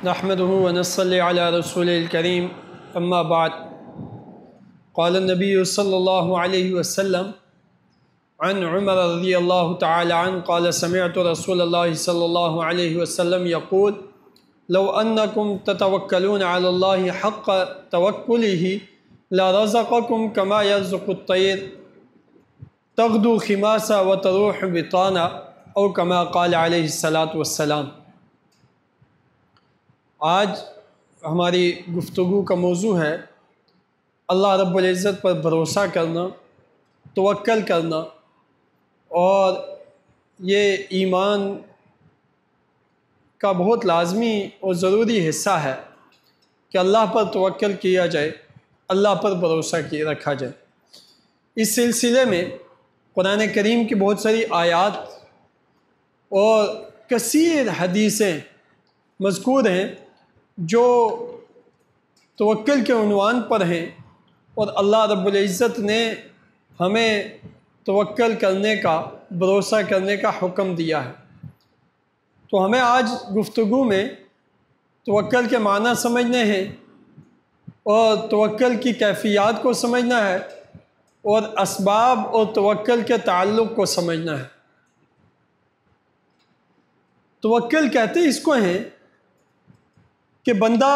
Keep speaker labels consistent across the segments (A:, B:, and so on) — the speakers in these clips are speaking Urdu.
A: نحمده ونصلي على رسوله الكريم اما بعد قال النبي صلى الله عليه وسلم عن عمر رضي الله تعالى عنه قال سمعت رسول الله صلى الله عليه وسلم يقول لو أنكم تتوكلون على الله حق توكله لرزقكم كما يرزق الطير تغدو خماسا وتروح بطانا او كما قال عليه الصلاة والسلام۔ آج ہماری گفتگو کا موضوع ہے اللہ رب العزت پر بھروسہ کرنا، توکل کرنا، اور یہ ایمان کا بہت لازمی اور ضروری حصہ ہے کہ اللہ پر توکل کیا جائے، اللہ پر بھروسہ رکھا جائے۔ اس سلسلے میں قرآن کریم کی بہت ساری آیات اور کثیر حدیثیں مذکور ہیں جو توکل کے عنوان پر ہیں، اور اللہ رب العزت نے ہمیں توکل کرنے کا، بھروسہ کرنے کا حکم دیا ہے۔ تو ہمیں آج گفتگو میں توکل کے معنی سمجھنے ہیں اور توکل کی کیفیات کو سمجھنا ہے اور اسباب اور توکل کے تعلق کو سمجھنا ہے۔ توکل کہتے اس کو ہیں کہ بندہ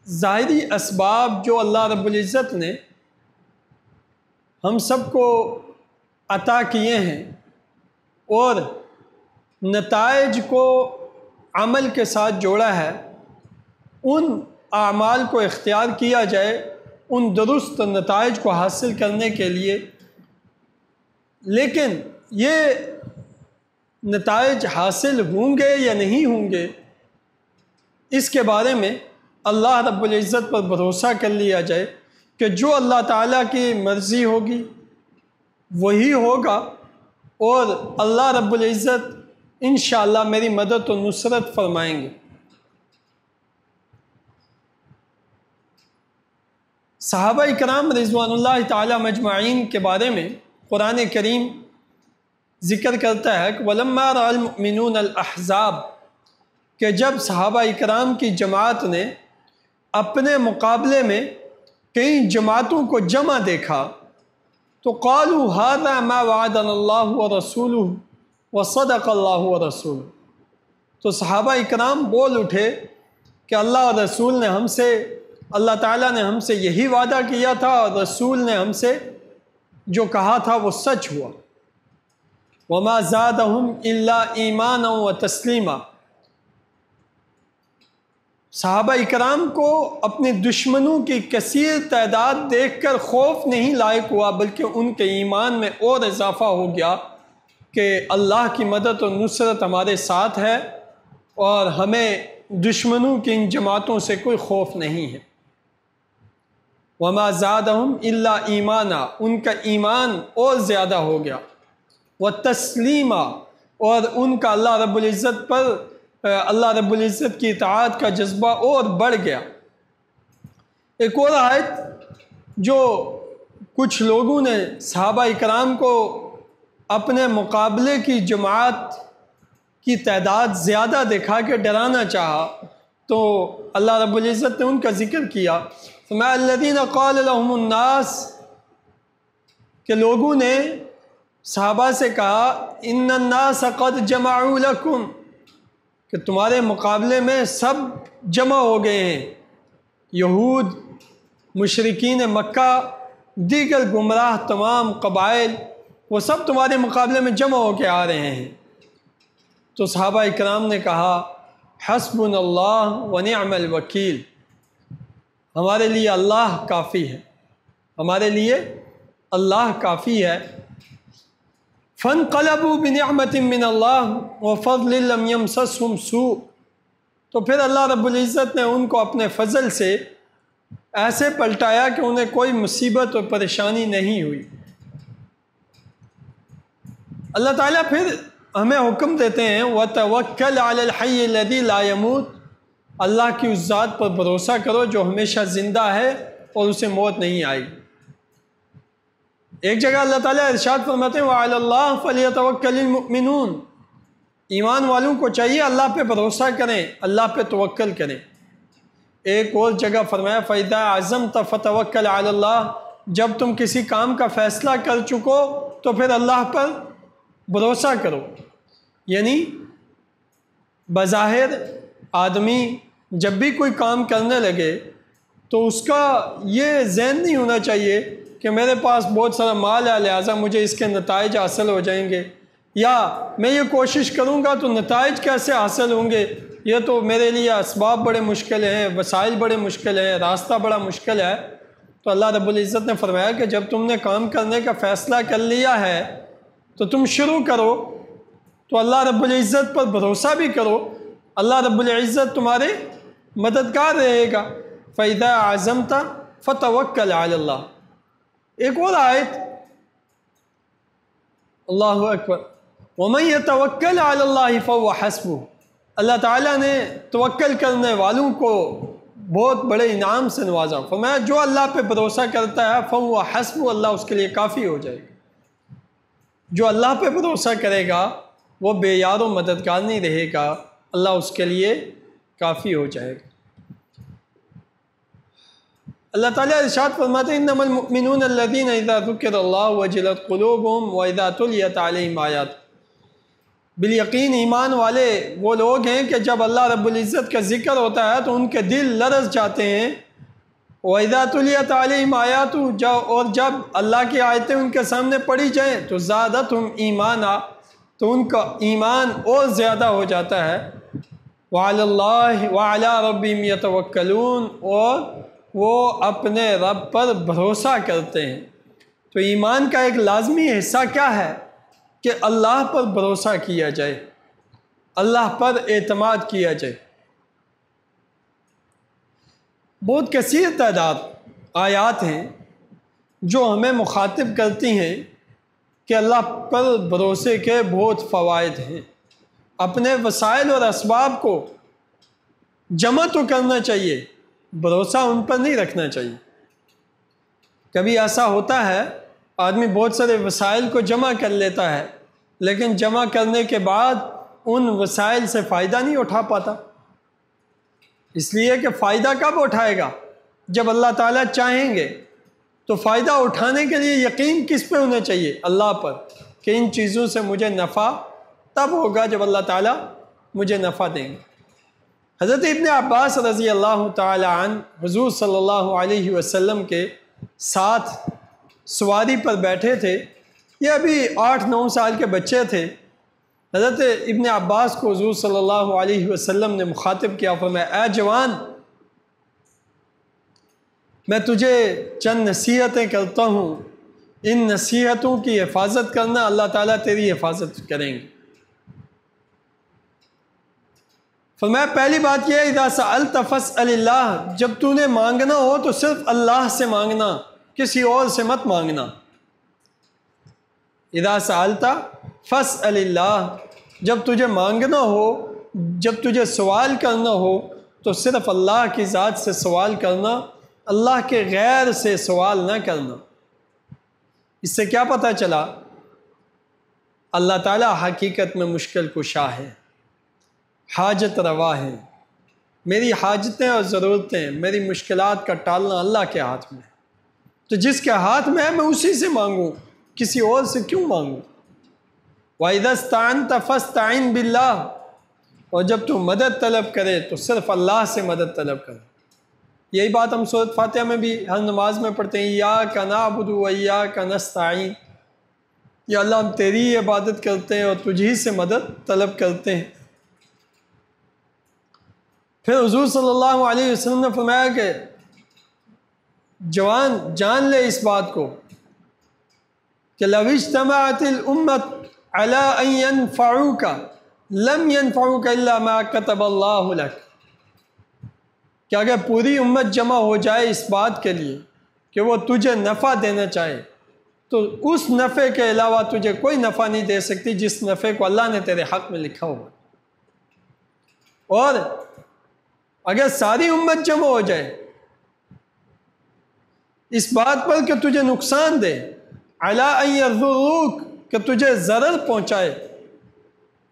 A: ظاہری اسباب جو اللہ رب العزت نے ہم سب کو عطا کیے ہیں اور نتائج کو عمل کے ساتھ جوڑا ہے، ان اعمال کو اختیار کیا جائے ان درست نتائج کو حاصل کرنے کے لیے، لیکن یہ نتائج حاصل ہوں گے یا نہیں ہوں گے اس کے بارے میں اللہ رب العزت پر بھروسہ کر لیا جائے کہ جو اللہ تعالیٰ کی مرضی ہوگی وہی ہوگا، اور اللہ رب العزت انشاءاللہ میری مدد و نصرت فرمائیں گے۔ صحابہ اکرام رضوان اللہ تعالیٰ مجمعین کے بارے میں قرآن کریم ذکر کرتا ہے کہ وَلَمَّا رَأَى الْمُؤْمِنُونَ الْأَحْزَابَ، کہ جب صحابہ اکرام کی جماعت نے اپنے مقابلے میں کئی جماعتوں کو جمع دیکھا تو قالوا هذا ما وعدنا اللہ ورسولہ وصدق اللہ ورسولہ، تو صحابہ اکرام بول اٹھے کہ اللہ اور رسول نے اللہ تعالیٰ نے ہم سے یہی وعدہ کیا تھا اور رسول نے ہم سے جو کہا تھا وہ سچ ہوا۔ وما زادہم الا ایمانا وتسلیما، صحابہ اکرام کو اپنے دشمنوں کی کثیر تعداد دیکھ کر خوف نہیں لاحق ہوا، بلکہ ان کے ایمان میں اور اضافہ ہو گیا کہ اللہ کی مدد و نصرت ہمارے ساتھ ہے اور ہمیں دشمنوں کی ان جماعتوں سے کوئی خوف نہیں ہے۔ وما زادہم الا ایمانا، ان کا ایمان اور زیادہ ہو گیا، وتسلیما، اور ان کا اللہ رب العزت کی اطاعت کا جذبہ اور بڑھ گیا۔ ایک اور آیت جو کچھ لوگوں نے صحابہ اکرام کو اپنے مقابلے کی جماعت کی تعداد زیادہ دکھا کے ڈرانا چاہا تو اللہ رب العزت نے ان کا ذکر کیا، فَمَا الَّذِينَ قَالَ لَهُمُ النَّاسِ، کہ لوگوں نے صحابہ سے کہا اِنَّ النَّاسَ قَدْ جَمَعُوا لَكُمْ، کہ تمہارے مقابلے میں سب جمع ہو گئے ہیں، یہود، مشرکین مکہ، دیگر گمراہ تمام قبائل، وہ سب تمہارے مقابلے میں جمع ہو کے آ رہے ہیں۔ تو صحابہ اکرام نے کہا حسبنا اللہ ونعم الوکیل، ہمارے لیے اللہ کافی ہے، ہمارے لیے اللہ کافی ہے۔ فَانْقَلَبُوا بِنِعْمَةٍ مِّنَ اللَّهِ وَفَضْلٍ لَمْ يَمْسَسْهُمْ سُوءٌ، تو پھر اللہ رب العزت نے ان کو اپنے فضل سے ایسے پلٹایا کہ انہیں کوئی مصیبت اور پریشانی نہیں ہوئی۔ اللہ تعالیٰ پھر ہمیں حکم دیتے ہیں وَتَوَكَّلْ عَلَى الْحَيِّ الَّذِي لَا يَمُوتُ، اللہ کی اس ذات پر بھروسہ کرو جو ہمیشہ زندہ ہے اور اسے موت نہیں آئے گی۔ ایک جگہ اللہ تعالیٰ ارشاد فرماتے ہیں وَعَلَى اللَّهِ فَلْيَتَوَكَّلِ الْمُؤْمِنُونَ، ایمان والوں کو چاہیے اللہ پہ بھروسہ کریں، اللہ پہ توکل کریں۔ ایک اور جگہ فرمایا فَإِذَا عَزَمْتَ فَتَوَكَّلْ عَلَى اللَّهِ، جب تم کسی کام کا فیصلہ کر چکو تو پھر اللہ پر بھروسہ کرو۔ یعنی بظاہر آدمی جب بھی کوئی کام کرنے لگے تو اس کا یہ ذہن نہیں ہونا چاہیے کہ میرے پاس بہت سارا مال ہے لہٰذا مجھے اس کے نتائج حاصل ہو جائیں گے، یا میں یہ کوشش کروں گا تو نتائج کیسے حاصل ہوں گے، یہ تو میرے لیے اسباب بڑے مشکل ہیں، وسائل بڑے مشکل ہیں، راستہ بڑا مشکل ہے۔ تو اللہ رب العزت نے فرمایا کہ جب تم نے کام کرنے کا فیصلہ کر لیا ہے تو تم شروع کرو، تو اللہ رب العزت پر بھروسہ بھی کرو، اللہ رب العزت تمہارے مددگار رہے گا۔ فَإِذَا عَزَمْتَ فَتَوَكَّلْ عَلَى اللَّهِ۔ ایک اور آیت، اللہ اکبر، وَمَن يَتَوَكَّلْ عَلَى اللَّهِ فَهُوَ حَسْبُهُ۔ اللہ تعالیٰ نے توکل کرنے والوں کو بہت بڑے انعام سے نوازا، فرمایا جو اللہ پہ بھروسہ کرتا ہے فَهُوَ حَسْبُهُ، اللہ اس کے لیے کافی ہو جائے گا۔ جو اللہ پہ بھروسہ کرے گا وہ بے یار و مددگار نہیں رہے گا، اللہ اس کے لیے کافی ہو جائے گا۔ اللہ تعالیٰ ارشاد فرماتے ہیں انما المؤمنون الذین اذا ذکر اللہ وجلت قلوبهم واذا تلیت علیہم آیات۔ بالیقین ایمان والے وہ لوگ ہیں کہ جب اللہ رب العزت کا ذکر ہوتا ہے تو ان کے دل لرز جاتے ہیں، واذا تلیت علیہم آیات، اور جب اللہ کی آیتیں ان کے سامنے پڑھی جائیں تو زادتہم ایمانا، تو ان کا ایمان اور زیادہ ہو جاتا ہے۔ وعلی اللہ وعلی ربہم یتوکلون، اور وہ اپنے رب پر بھروسہ کرتے ہیں۔ تو ایمان کا ایک لازمی حصہ کیا ہے کہ اللہ پر بھروسہ کیا جائے، اللہ پر اعتماد کیا جائے۔ بہت کثیر تعداد آیات ہیں جو ہمیں مخاطب کرتی ہیں کہ اللہ پر بھروسے کے بہت فوائد ہیں۔ اپنے وسائل اور اسباب کو جمع تو کرنا چاہیے، بھروسہ ان پر نہیں رکھنا چاہیے۔ کبھی ایسا ہوتا ہے آدمی بہت سارے وسائل کو جمع کر لیتا ہے لیکن جمع کرنے کے بعد ان وسائل سے فائدہ نہیں اٹھا پاتا، اس لیے کہ فائدہ کب اٹھائے گا؟ جب اللہ تعالیٰ چاہیں گے۔ تو فائدہ اٹھانے کے لیے یقین کس پہ ہونا چاہیے؟ اللہ پر، کہ ان چیزوں سے مجھے نفع تب ہوگا جب اللہ تعالیٰ مجھے نفع دیں گے۔ حضرت ابن عباس رضی اللہ تعالی عنہ حضور صلی اللہ علیہ وسلم کے ساتھ سواری پر بیٹھے تھے، یہ ابھی 8-9 سال کے بچے تھے۔ حضرت ابن عباس کو حضور صلی اللہ علیہ وسلم نے مخاطب کیا، فرمایا اے جوان، میں تجھے چند نصیحتیں کرتا ہوں، ان نصیحتوں کی حفاظت کرنا، اللہ تعالیٰ تیری حفاظت کریں گے۔ فرمایا پہلی بات یہ ہے اذا سألت فاسأل اللہ، جب تو نے مانگنا ہو تو صرف اللہ سے مانگنا، کسی اور سے مت مانگنا۔ اذا سألت فاسأل اللہ، جب تجھے مانگنا ہو، جب تجھے سوال کرنا ہو تو صرف اللہ کی ذات سے سوال کرنا، اللہ کے غیر سے سوال نہ کرنا۔ اس سے کیا پتہ چلا؟ اللہ تعالیٰ حقیقت میں مشکل کشا ہے، حاجت روا ہے۔ میری حاجتیں اور ضرورتیں، میری مشکلات کا ٹالنا اللہ کے ہاتھ میں ہے، تو جس کے ہاتھ میں ہے میں اسی سے مانگوں، کسی اور سے کیوں مانگوں؟ وَإِذَا اسْتَعَنْتَ فَاسْتَعِنْ بِاللَّهِ، اور جب تو مدد طلب کرے تو صرف اللہ سے مدد طلب کرے۔ یہی بات ہم سورۃ فاتحہ میں بھی ہر نماز میں پڑھتے ہیں، اِيَّاكَ نَعْبُدُ وَإِيَّاكَ نَسْتَعِينُ، یا اللہ ہم تیری عبادت کرتے ہیں اور تجھی سے مدد طلب کرتے ہیں۔ پھر حضور صلی اللہ علیہ وسلم نے فرمایا کہ جوان جان لے اس بات کو کہ لو اجتمعت الامت علی ان ينفعوک لم ينفعوک الا ما كتب اللہ لک، کہ اگر پوری امت جمع ہو جائے اس بات کے لیے کہ وہ تجھے نفع دینا چاہے تو اس نفع کے علاوہ تجھے کوئی نفع نہیں دے سکتی جس نفع کو اللہ نے تیرے حق میں لکھا ہوا۔ اور اگر ساری امت جمع ہو جائے اس بات پر کہ تجھے نقصان دے، علی ان یضروک، کہ تجھے ضرر پہنچائے،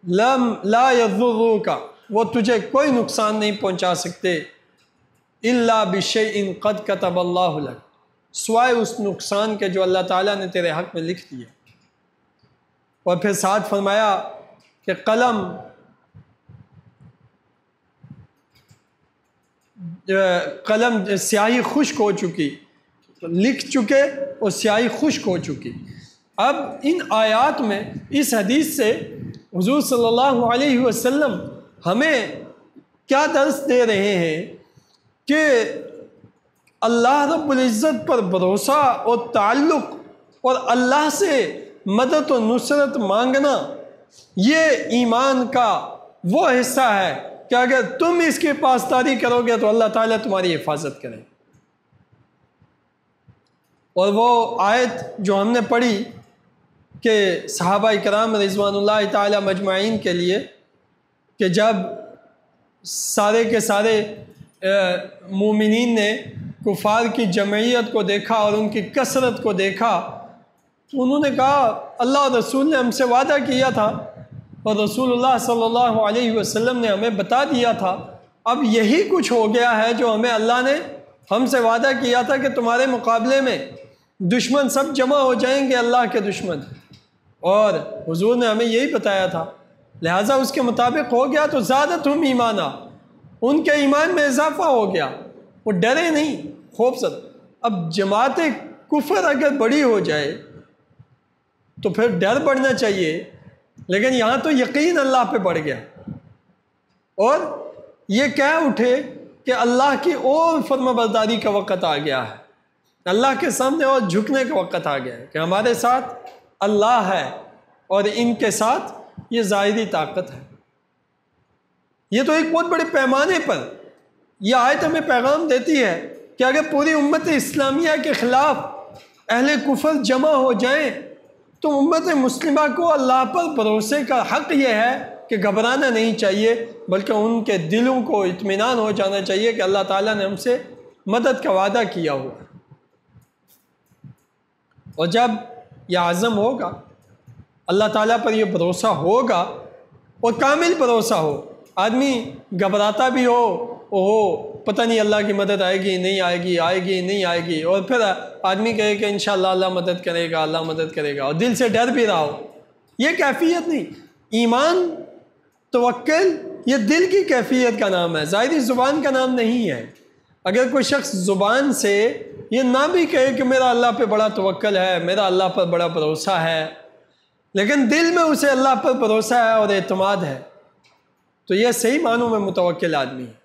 A: لا یضروک، وہ تجھے کوئی نقصان نہیں پہنچا سکتے، الا بشیء قد کتب اللہ لک، سوائے اس نقصان کے جو اللہ تعالیٰ نے تیرے حق میں لکھ دیا۔ اور پھر ساتھ فرمایا کہ قلم سیاہی خشک ہو چکی، لکھ چکے اور سیاہی خشک ہو چکی۔ اب ان آیات میں اس حدیث سے حضور صلی اللہ علیہ وسلم ہمیں کیا درس دے رہے ہیں کہ اللہ رب العزت پر بھروسہ اور تعلق اور اللہ سے مدد و نصرت مانگنا یہ ایمان کا وہ حصہ ہے کہ اگر تم اس کی پاسداری کرو گے تو اللہ تعالیٰ تمہاری حفاظت کرے۔ اور وہ آیت جو ہم نے پڑھی کہ صحابہ کرام رضوان اللہ تعالیٰ مجمعین کے لیے کہ جب سارے کے سارے مومنین نے کفار کی جمعیت کو دیکھا اور ان کی کثرت کو دیکھا تو انہوں نے کہا اللہ اور رسول نے ہم سے وعدہ کیا تھا اور رسول اللہ صلی اللہ علیہ وسلم نے ہمیں بتا دیا تھا، اب یہی کچھ ہو گیا ہے جو ہمیں اللہ نے ہم سے وعدہ کیا تھا کہ تمہارے مقابلے میں دشمن سب جمع ہو جائیں گے، اللہ کے دشمن، اور حضور نے ہمیں یہی بتایا تھا، لہٰذا اس کے مطابق ہو گیا تو زیادتہم ایمانا، ان کے ایمان میں اضافہ ہو گیا، وہ ڈرے نہیں، خوف زدہ۔ اب جماعت کفر اگر بڑی ہو جائے تو پھر ڈر بڑھنا چاہیے، لیکن یہاں تو یقین اللہ پہ بڑھ گیا اور یہ کہہ اٹھے کہ اللہ کی اور فرما برداری کا وقت آ گیا ہے، اللہ کے سامنے اور جھکنے کا وقت آ گیا ہے کہ ہمارے ساتھ اللہ ہے اور ان کے ساتھ یہ ظاہری طاقت ہے۔ یہ تو ایک بہت بڑے پیمانے پر یہ آیت ہمیں پیغام دیتی ہے کہ اگر پوری امت اسلامیہ کے خلاف اہل کفر جمع ہو جائیں تو امت مسلمہ کو اللہ پر بھروسے کا حق یہ ہے کہ گھبرانا نہیں چاہیے، بلکہ ان کے دلوں کو اطمینان ہو جانا چاہیے کہ اللہ تعالیٰ نے ہم سے مدد کا وعدہ کیا ہوا۔ اور جب یہ عزم ہوگا، اللہ تعالیٰ پر یہ بھروسہ ہوگا اور کامل بھروسہ ہو، آدمی گھبراتا بھی ہو پتہ نہیں اللہ کی مدد آئے گی نہیں آئے گی، آئے گی نہیں آئے گی، اور پھر آدمی کہے کہ انشاءاللہ اللہ مدد کرے گا، اللہ مدد کرے گا، اور دل سے ڈر بھی رہا ہو، یہ کیفیت نہیں۔ ایمان توکل یہ دل کی کیفیت کا نام ہے، ظاہری زبان کا نام نہیں ہے۔ اگر کوئی شخص زبان سے یہ نہ بھی کہے کہ میرا اللہ پہ بڑا توکل ہے، میرا اللہ پر بڑا بھروسہ ہے، لیکن دل میں اسے اللہ پر بھروسہ ہے اور اعتماد ہے، تو یہ صحیح معنوں میں متوکل آدمی ہے۔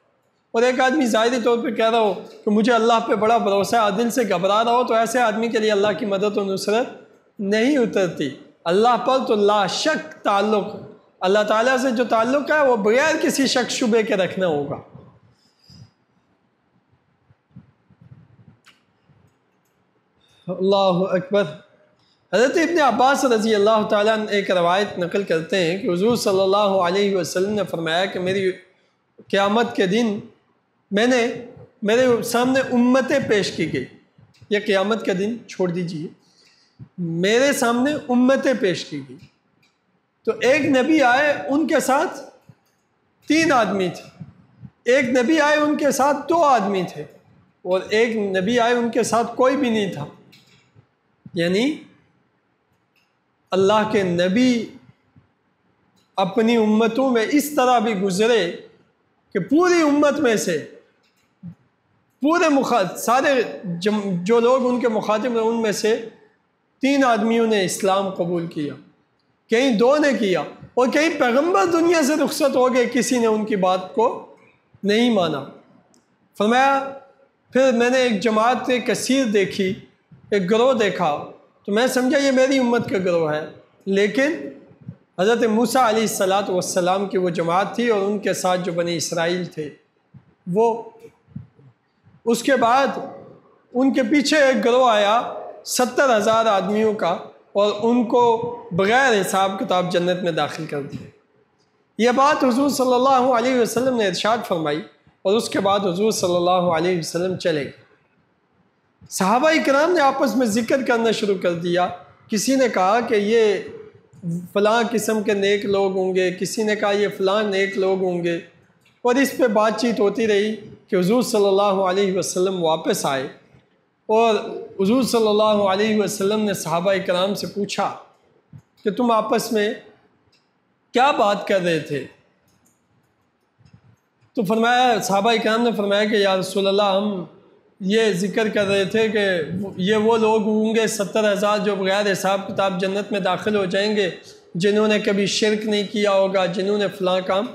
A: اور ایک آدمی ظاہری طور پہ کہہ رہا ہو کہ مجھے اللہ پہ بڑا بھروسہ ہے اور دل سے گھبرا رہا ہو، تو ایسے آدمی کے لیے اللہ کی مدد و نصرت نہیں اترتی۔ اللہ پر تو لا شک تعلق، اللہ تعالیٰ سے جو تعلق ہے وہ بغیر کسی شک شبے کے رکھنا ہوگا۔ اللہ اکبر۔ حضرت ابن عباس رضی اللہ تعالیٰ عنہ ایک روایت نقل کرتے ہیں کہ حضور صلی اللہ علیہ وسلم نے فرمایا کہ میری قیامت کے دن میرے سامنے امتیں پیش کی گئی، یہ قیامت کا دن چھوڑ دیجئے، میرے سامنے امتیں پیش کی گئی، تو ایک نبی آئے ان کے ساتھ 3 آدمی تھے، ایک نبی آئے ان کے ساتھ 2 آدمی تھے، اور ایک نبی آئے ان کے ساتھ کوئی بھی نہیں تھا۔ یعنی اللہ کے نبی اپنی امتوں میں اس طرح بھی گزرے کہ پوری امت میں سے سارے جو لوگ ان کے مخاطب ہیں ان میں سے 3 آدمیوں نے اسلام قبول کیا، کہیں 2 نے کیا، اور کہیں پیغمبر دنیا سے رخصت ہو گئے، کسی نے ان کی بات کو نہیں مانا۔ فرمایا پھر میں نے ایک جماعت کثیر دیکھی، ایک گروہ دیکھا، تو میں سمجھا یہ میری امت کا گروہ ہے، لیکن حضرت موسیٰ علیہ السلام کی وہ جماعت تھی اور ان کے ساتھ جو بنی اسرائیل تھے وہ، اس کے بعد ان کے پیچھے ایک گروہ آیا 70,000 آدمیوں کا، اور ان کو بغیر حساب کتاب جنت میں داخل کر دیا۔ یہ بات حضور صلی اللہ علیہ وسلم نے ارشاد فرمائی، اور اس کے بعد حضور صلی اللہ علیہ وسلم چلے گئے۔ صحابہ کرام نے آپس میں ذکر کرنا شروع کر دیا، کسی نے کہا کہ یہ فلاں قسم کے نیک لوگ ہوں گے، کسی نے کہا یہ فلاں نیک لوگ ہوں گے، اور اس پہ بات چیت ہوتی رہی کہ حضور صلی اللہ علیہ وسلم واپس آئے، اور حضور صلی اللہ علیہ وسلم نے صحابہ کرام سے پوچھا کہ تم آپس میں کیا بات کر رہے تھے؟ تو فرمایا، صحابہ کرام نے فرمایا کہ یا رسول اللہ ہم یہ ذکر کر رہے تھے کہ یہ وہ لوگ ہوں گے 70,000 جو بغیر حساب کتاب جنت میں داخل ہو جائیں گے، جنہوں نے کبھی شرک نہیں کیا ہوگا، جنہوں نے فلاں کام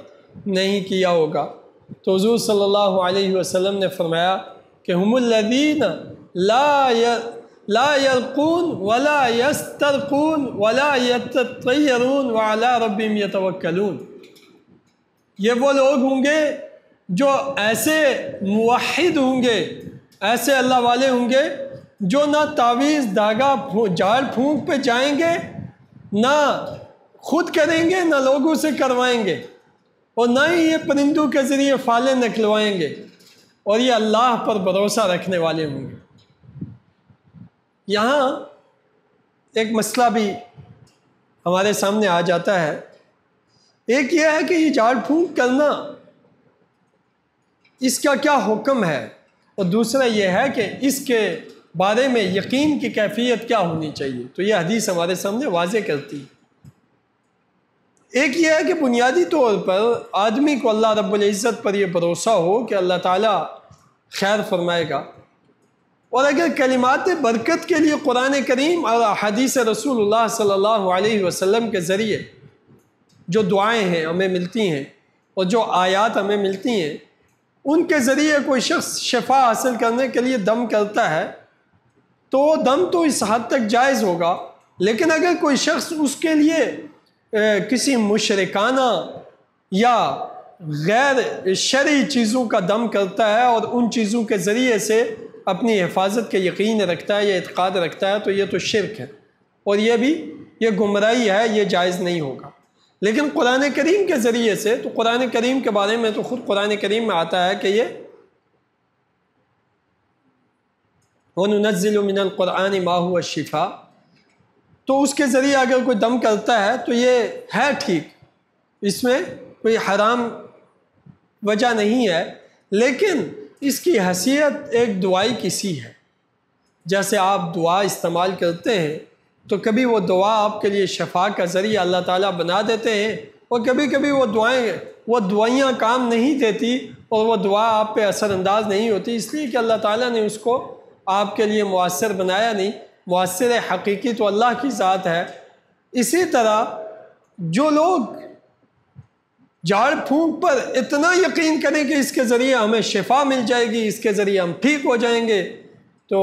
A: نہیں کیا ہوگا۔ تو حضور صلی اللہ علیہ وسلم نے فرمایا کہ ہم الذین لا یرقون ولا یسترقون ولا یتطیرون وعلی ربہم یتوکلون، یہ وہ لوگ ہوں گے جو ایسے موحد ہوں گے، ایسے اللہ والے ہوں گے جو نہ تعویذ داغا جھاڑ پھونک پہ جائیں گے، نہ خود کریں گے، نہ لوگوں سے کروائیں گے، اور نہ ہی یہ پرندوں کے ذریعے فالیں نکلوائیں گے، اور یہ اللہ پر بھروسہ رکھنے والے ہوں گے۔ یہاں ایک مسئلہ بھی ہمارے سامنے آ جاتا ہے، ایک یہ ہے کہ یہ جھاڑ پھونک کرنا اس کا کیا حکم ہے، اور دوسرا یہ ہے کہ اس کے بارے میں یقین کی کیفیت کیا ہونی چاہیے۔ تو یہ حدیث ہمارے سامنے واضح کرتی ہے۔ ایک یہ ہے کہ بنیادی طور پر آدمی کو اللہ رب العزت پر یہ بھروسہ ہو کہ اللہ تعالیٰ خیر فرمائے گا، اور اگر کلمات برکت کے لیے قرآن کریم اور حدیث رسول اللہ صلی اللہ علیہ وسلم کے ذریعے جو دعائیں ہیں ہمیں ملتی ہیں اور جو آیات ہمیں ملتی ہیں، ان کے ذریعے کوئی شخص شفا حاصل کرنے کے لیے دم کرتا ہے تو دم تو اس حد تک جائز ہوگا، لیکن اگر کوئی شخص اس کے لیے کسی مشرکانہ یا غیر شرعی چیزوں کا دم کرتا ہے اور ان چیزوں کے ذریعے سے اپنی حفاظت کے یقین رکھتا ہے یا اعتقاد رکھتا ہے، تو یہ تو شرک ہے، اور یہ گمراہی ہے، یہ جائز نہیں ہوگا۔ لیکن قرآن کریم کے ذریعے سے، تو قرآن کریم کے بارے میں تو خود قرآن کریم میں آتا ہے کہ یہ وَنُنَزِّلُ مِنَ الْقُرْآنِ مَا هُوَ الشِّفَاء، تو اس کے ذریعے اگر کوئی دم کرتا ہے تو یہ ہے ٹھیک، اس میں کوئی حرام وجہ نہیں ہے، لیکن اس کی حیثیت ایک دعائی کی سی ہے۔ جیسے آپ دعا استعمال کرتے ہیں تو کبھی وہ دعا آپ کے لیے شفا کا ذریعہ اللہ تعالیٰ بنا دیتے ہیں، اور کبھی کبھی وہ دعائیاں کام نہیں دیتی اور وہ دعا آپ پہ اثر انداز نہیں ہوتی، اس لیے کہ اللہ تعالیٰ نے اس کو آپ کے لیے مؤثر بنایا نہیں۔ مؤثر حقیقی تو اللہ کی ذات ہے۔ اسی طرح جو لوگ جھاڑ پھونک پر اتنا یقین کریں کہ اس کے ذریعے ہمیں شفا مل جائے گی، اس کے ذریعے ہم ٹھیک ہو جائیں گے، تو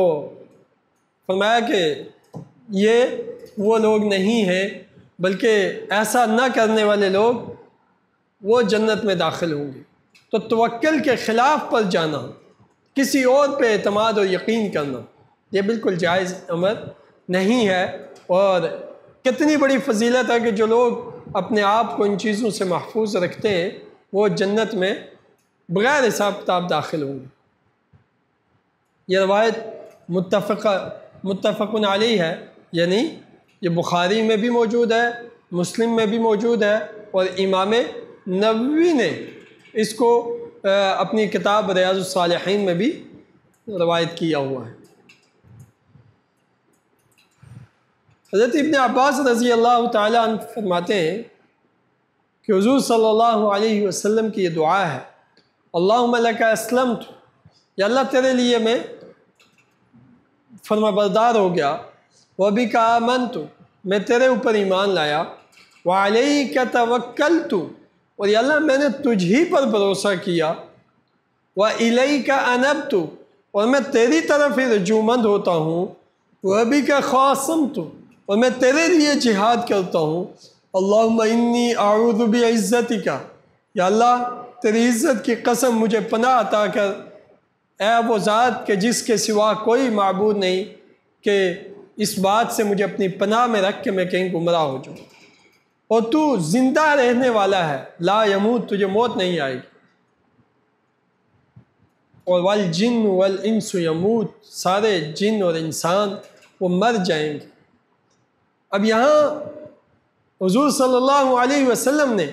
A: فرمایا کہ یہ وہ لوگ نہیں ہیں، بلکہ ایسا نہ کرنے والے لوگ وہ جنت میں داخل ہوں گے۔ تو توکل کے خلاف پر جانا، کسی اور پہ اعتماد اور یقین کرنا، یہ بالکل جائز امر نہیں ہے، اور کتنی بڑی فضیلت ہے کہ جو لوگ اپنے آپ کو ان چیزوں سے محفوظ رکھتے ہیں وہ جنت میں بغیر حساب کتاب داخل ہوں گے۔ یہ روایت متفق علیہ ہے، یعنی یہ بخاری میں بھی موجود ہے، مسلم میں بھی موجود ہے، اور امام نووی نے اس کو اپنی کتاب ریاض الصالحین میں بھی روایت کیا ہوا ہے۔ حضرت ابن عباس رضی اللہ تعالیٰ عنہ فرماتے ہیں کہ حضور صلی اللہ علیہ وسلم کی یہ دعا ہے، اللہم لک اسلمت، یا اللہ تیرے لیے میں فرما بردار ہو گیا، وبک آمنت، میں تیرے اوپر ایمان لایا، وعلیک توکلت، اور یا اللہ میں نے تجھ ہی پر بھروسہ کیا، والیک انبت، اور میں تیری طرف ہی رجومند ہوتا ہوں، وبک خاصمت، اور میں تیرے لیے جہاد کرتا ہوں، اللہم انی اعوذ بعزتک، یا اللہ تیری عزت کی قسم مجھے پناہ عطا کر، اے وہ ذات کہ جس کے سوا کوئی معبود نہیں، کہ اس بات سے مجھے اپنی پناہ میں رکھ کے میں کہیں گمراہ ہو جاؤں، اور تو زندہ رہنے والا ہے، لا یموت، تجھے موت نہیں آئے گی، اور والجن والانس یموت، سارے جن اور انسان وہ مر جائیں گے۔ اب یہاں حضور صلی اللہ علیہ وسلم نے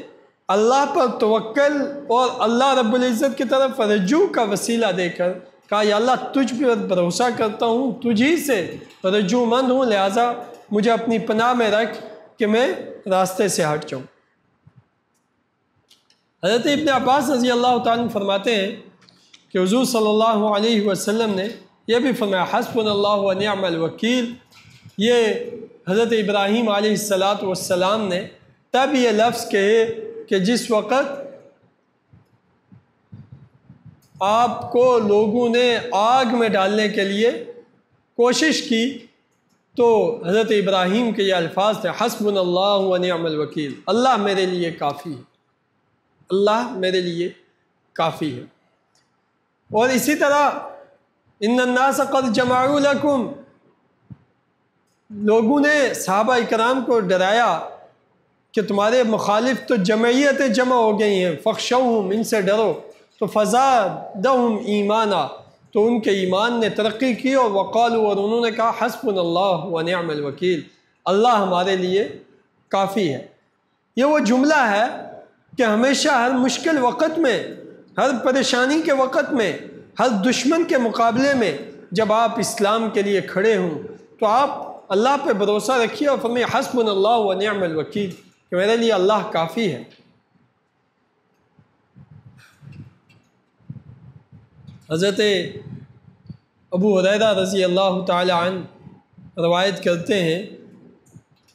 A: اللہ پر توکل اور اللہ رب العزت کی طرف رجوع کا وسیلہ دے کر کہا یا اللہ تجھ پر بھروسہ کرتا ہوں، تجھی سے رجوع مند ہوں، لہٰذا مجھے اپنی پناہ میں رکھ کہ میں راستے سے ہٹ جاؤں۔ حضرت ابن عباس رضی اللہ تعالیٰ فرماتے ہیں کہ حضور صلی اللہ علیہ وسلم نے یہ بھی فرمایا حسبنا اللہ و نعم الوکیل۔ یہ حضرت ابراہیم علیہ السلام نے تب یہ لفظ کہے کہ جس وقت آپ کو لوگوں نے آگ میں ڈالنے کے لیے کوشش کی تو حضرت ابراہیم کے یہ الفاظ تھے حسبنا اللہ و نعم الوکیل، اللہ میرے لیے کافی ہے، اللہ میرے لیے کافی ہے۔ اور اسی طرح ان الناس قد جمعوا لکم، لوگوں نے صحابہ اکرام کو ڈرایا کہ تمہارے مخالف تو جمعیتیں جمع ہو گئی ہیں، فخشوہم، ان سے ڈرو، تو فزادہم ایمانا، تو ان کے ایمان نے ترقی کی، اور وقالوا، اور انہوں نے کہا حسبنا اللہ و نعم الوکیل، اللہ ہمارے لیے کافی ہے۔ یہ وہ جملہ ہے کہ ہمیشہ ہر مشکل وقت میں، ہر پریشانی کے وقت میں، ہر دشمن کے مقابلے میں جب آپ اسلام کے لیے کھڑے ہوں تو آپ اللہ پہ بھروسہ رکھیے اور فرمائیے حسبنا اللہ و نعم الوکیل، کہ میرے لیے اللہ کافی ہے۔ حضرت ابو ہریرہ رضی اللہ تعالی عنہ روایت کرتے ہیں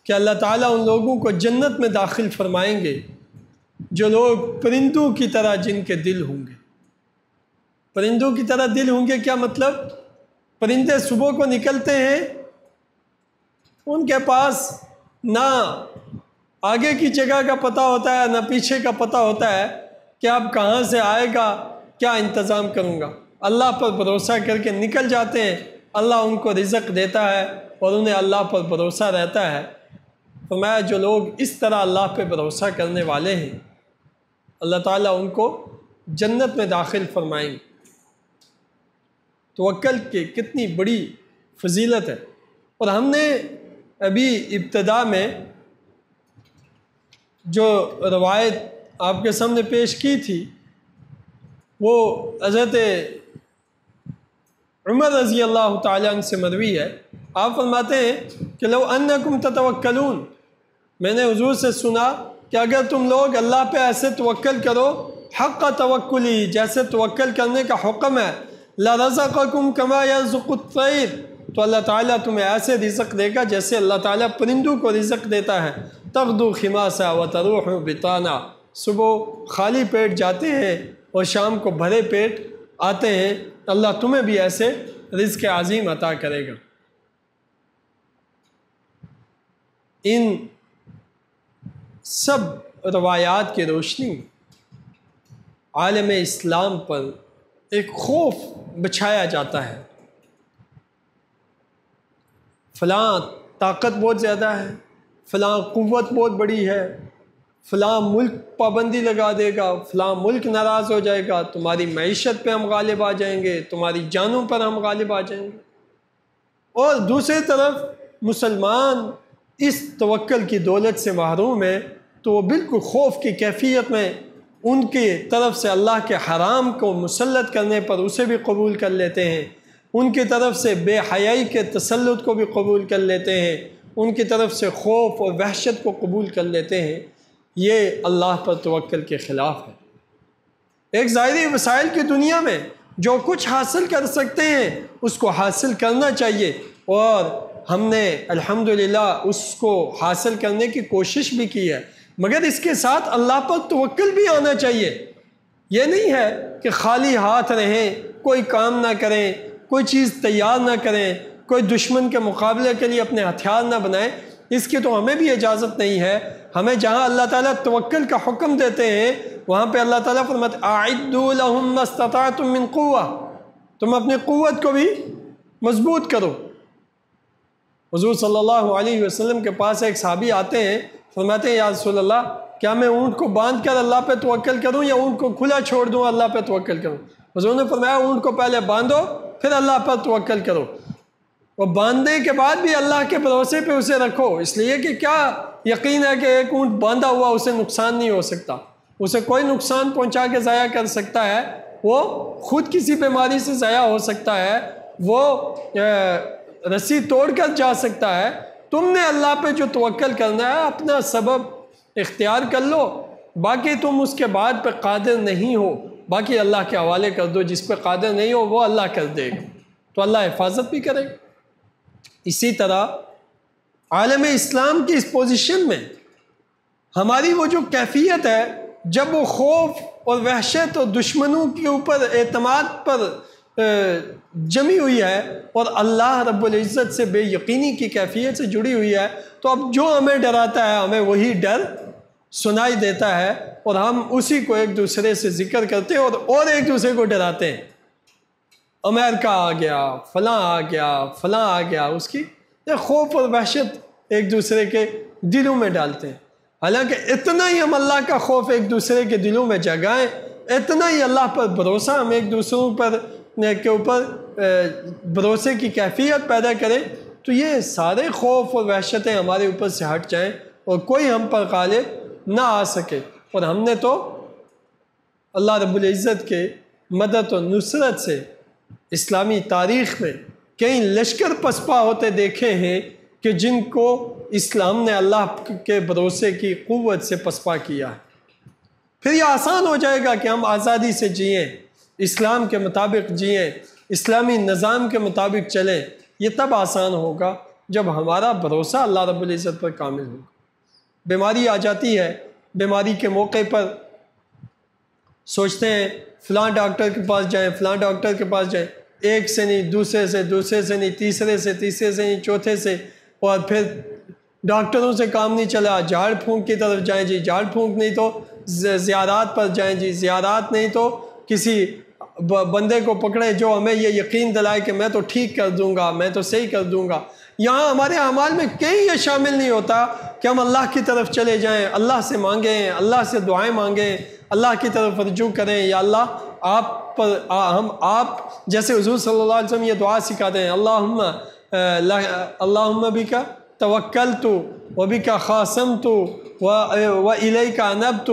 A: کہ اللہ تعالیٰ ان لوگوں کو جنت میں داخل فرمائیں گے جو لوگ پرندوں کی طرح جن کے دل ہوں گے۔ پرندوں کی طرح دل ہوں گے کیا مطلب؟ پرندے صبح کو نکلتے ہیں، ان کے پاس نہ آگے کی جگہ کا پتہ ہوتا ہے نہ پیچھے کا پتہ ہوتا ہے کہ اب کہاں سے آئے گا، کیا انتظام کروں گا۔ اللہ پر بھروسہ کر کے نکل جاتے ہیں، اللہ ان کو رزق دیتا ہے اور انہیں اللہ پر بھروسہ رہتا ہے۔ فرمایا جو لوگ اس طرح اللہ پہ بھروسہ کرنے والے ہیں اللہ تعالیٰ ان کو جنت میں داخل فرمائیں گے۔ توکل کی کتنی بڑی فضیلت ہے۔ اور ہم نے ابھی ابتدا میں جو روایت آپ کے سامنے پیش کی تھی وہ حضرت عمر رضی اللہ تعالیٰ عنہ سے مروی ہے۔ آپ فرماتے ہیں کہ لو انکم تتوکلون، میں نے حضور سے سنا کہ اگر تم لوگ اللہ پہ ایسے توکل کرو حق توکلی، جیسے توکل کرنے کا حکم ہے، لرزقکم کما یرزق الطیر، تو اللہ تعالیٰ تمہیں ایسے رزق دے گا جیسے اللہ تعالیٰ پرندوں کو رزق دیتا ہے۔ تغدو خماسا وتروح بطانا، صبح خالی پیٹ جاتے ہیں اور شام کو بھرے پیٹ آتے ہیں، اللہ تمہیں بھی ایسے رزق عظیم عطا کرے گا۔ ان سب روایات کی روشنی عالم اسلام پر ایک خوف بچھایا جاتا ہے، فلاں طاقت بہت زیادہ ہے، فلاں قوت بہت بڑی ہے، فلاں ملک پابندی لگا دے گا، فلاں ملک ناراض ہو جائے گا، تمہاری معیشت پہ ہم غالب آ جائیں گے، تمہاری جانوں پر ہم غالب آ جائیں گے۔ اور دوسری طرف مسلمان اس توکل کی دولت سے محروم ہے تو وہ بالکل خوف کی کیفیت میں ان کی طرف سے اللہ کے حرام کو مسلط کرنے پر اسے بھی قبول کر لیتے ہیں، ان کی طرف سے بے حیائی کے تسلط کو بھی قبول کر لیتے ہیں، ان کی طرف سے خوف اور وحشت کو قبول کر لیتے ہیں۔ یہ اللہ پر توکل کے خلاف ہے۔ ایک ظاہری وسائل کی دنیا میں جو کچھ حاصل کر سکتے ہیں اس کو حاصل کرنا چاہیے، اور ہم نے الحمدللہ اس کو حاصل کرنے کی کوشش بھی کی ہے، مگر اس کے ساتھ اللہ پر توکل بھی آنا چاہیے۔ یہ نہیں ہے کہ خالی ہاتھ رہیں، کوئی کام نہ کریں، کوئی چیز تیار نہ کریں، کوئی دشمن کے مقابلے کے لیے اپنے ہتھیار نہ بنائیں، اس کی تو ہمیں بھی اجازت نہیں ہے۔ ہمیں جہاں اللہ تعالیٰ توکل کا حکم دیتے ہیں وہاں پہ اللہ تعالیٰ فرماتے اعدوا لهم ما استطعتم من قوة، تم اپنی قوت کو بھی مضبوط کرو۔ حضور صلی اللہ علیہ وسلم کے پاس ایک صحابی آتے ہیں، فرماتے ہیں یا رسول اللہ کیا میں اونٹ کو باندھ کر اللہ پہ توکل کروں یا اونٹ کو کھلا چھوڑ دوں اللہ پہ توکل کروں؟ حضور نے فرمایا اونٹ کو پہلے باندھو پھر اللہ پر توکل کرو۔ اور باندھنے کے بعد بھی اللہ کے بھروسے پہ اسے رکھو، اس لیے کہ کیا یقین ہے کہ ایک اونٹ باندھا ہوا اسے نقصان نہیں ہو سکتا، اسے کوئی نقصان پہنچا کے ضائع کر سکتا ہے، وہ خود کسی بیماری سے ضائع ہو سکتا ہے، وہ رسی توڑ کر جا سکتا ہے۔ تم نے اللہ پہ جو توکل کرنا ہے اپنا سبب اختیار کر لو، باقی تم اس کے بعد پہ قادر نہیں ہو، باقی اللہ کے حوالے کر دو، جس پہ قادر نہیں ہو وہ اللہ کر دے گا، تو اللہ حفاظت بھی کرے گا۔ اسی طرح عالم اسلام کی اس پوزیشن میں ہماری وہ جو کیفیت ہے، جب وہ خوف اور وحشت اور دشمنوں کے اوپر اعتماد پر جمی ہوئی ہے اور اللہ رب العزت سے بے یقینی کی کیفیت سے جڑی ہوئی ہے، تو اب جو ہمیں ڈراتا ہے ہمیں وہی ڈر سنائی دیتا ہے، اور ہم اسی کو ایک دوسرے سے ذکر کرتے ہیں اور ایک دوسرے کو ڈراتے ہیں۔ امریکہ آ گیا، فلاں آ گیا، فلاں آ گیا، اس کی خوف اور وحشت ایک دوسرے کے دلوں میں ڈالتے ہیں۔ حالانکہ اتنا ہی ہم اللہ کا خوف ایک دوسرے کے دلوں میں جگائیں، اتنا ہی اللہ پر بھروسہ ہم ایک دوسروں کے اوپر بھروسے کی کیفیت پیدا کریں، تو یہ سارے خوف اور وحشتیں ہمارے اوپر سے ہٹ جائیں اور کوئی ہم پر غالب نہ آ سکے۔ اور ہم نے تو اللہ رب العزت کے مدد و نصرت سے اسلامی تاریخ میں کئی لشکر پسپا ہوتے دیکھے ہیں کہ جن کو اسلام نے اللہ کے بھروسے کی قوت سے پسپا کیا ہے۔ پھر یہ آسان ہو جائے گا کہ ہم آزادی سے جئیں، اسلام کے مطابق جئیں، اسلامی نظام کے مطابق چلیں۔ یہ تب آسان ہوگا جب ہمارا بھروسہ اللہ رب العزت پر کامل ہوگا۔ بیماری آ جاتی ہے، بیماری کے موقع پر سوچتے ہیں فلاں ڈاکٹر کے پاس جائیں، فلاں ڈاکٹر کے پاس جائیں، ایک سے نہیں، دوسرے سے نہیں، تیسرے سے نہیں، چوتھے سے، اور پھر ڈاکٹروں سے کام نہیں چلا، جھاڑ پھونک کی طرف جائیں جی، جھاڑ پھونک نہیں تو زیارات پر جائیں جی، زیارات نہیں تو کسی بندے کو پکڑیں جو ہمیں یہ یقین دلائے کہ میں تو ٹھیک کر دوں گا، میں تو صحیح کر دوں گا۔ یہاں ہمارے اعمال میں کہیں یہ شامل نہیں ہوتا کہ ہم اللہ کی طرف چلے جائیں، اللہ سے مانگیں، اللہ سے دعائیں مانگیں، اللہ کی طرف رجوع کریں، یا اللہ آپ پر آپ جیسے حضور صلی اللہ علیہ وسلم یہ دعا سکھاتے ہیں، اللہم بکا توکلت وبکا خاصمت والیک انبت،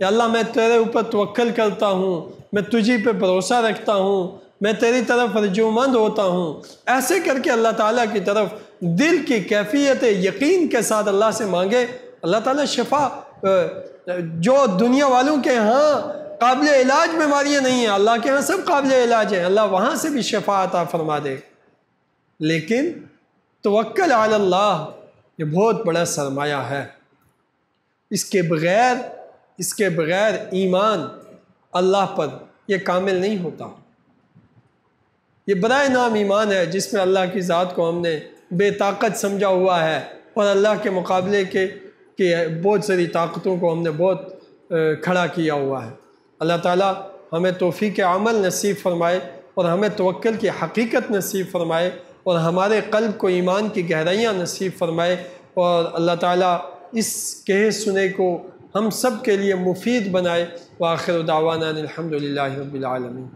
A: یا اللہ میں تیرے اوپر توکل کرتا ہوں، میں تجھی پہ بھروسہ رکھتا ہوں، میں تیری طرف رجوع مند ہوتا ہوں۔ ایسے کر کے اللہ تعالیٰ کی طرف دل کی کیفیت یقین کے ساتھ اللہ سے مانگے، اللہ تعالیٰ شفا، جو دنیا والوں کے ہاں قابل علاج بیماریاں نہیں ہیں، اللہ کے ہاں سب قابل علاج ہیں، اللہ وہاں سے بھی شفا عطا فرما دے۔ لیکن توکل علی اللہ یہ بہت بڑا سرمایہ ہے، اس کے بغیر ایمان اللہ پر یہ کامل نہیں ہوتا۔ یہ برائے نام ایمان ہے جس میں اللہ کی ذات کو ہم نے بے طاقت سمجھا ہوا ہے، اور اللہ کے مقابلے کے بہت ساری طاقتوں کو ہم نے بہت کھڑا کیا ہوا ہے۔ اللہ تعالیٰ ہمیں توفیق عمل نصیب فرمائے، اور ہمیں توکل کی حقیقت نصیب فرمائے، اور ہمارے قلب کو ایمان کی گہرائیاں نصیب فرمائے، اور اللہ تعالیٰ اس کہے سنے کو ہم سب کے لیے مفید بنائے۔ وآخر دعوانا الحمدللہ رب العالمین۔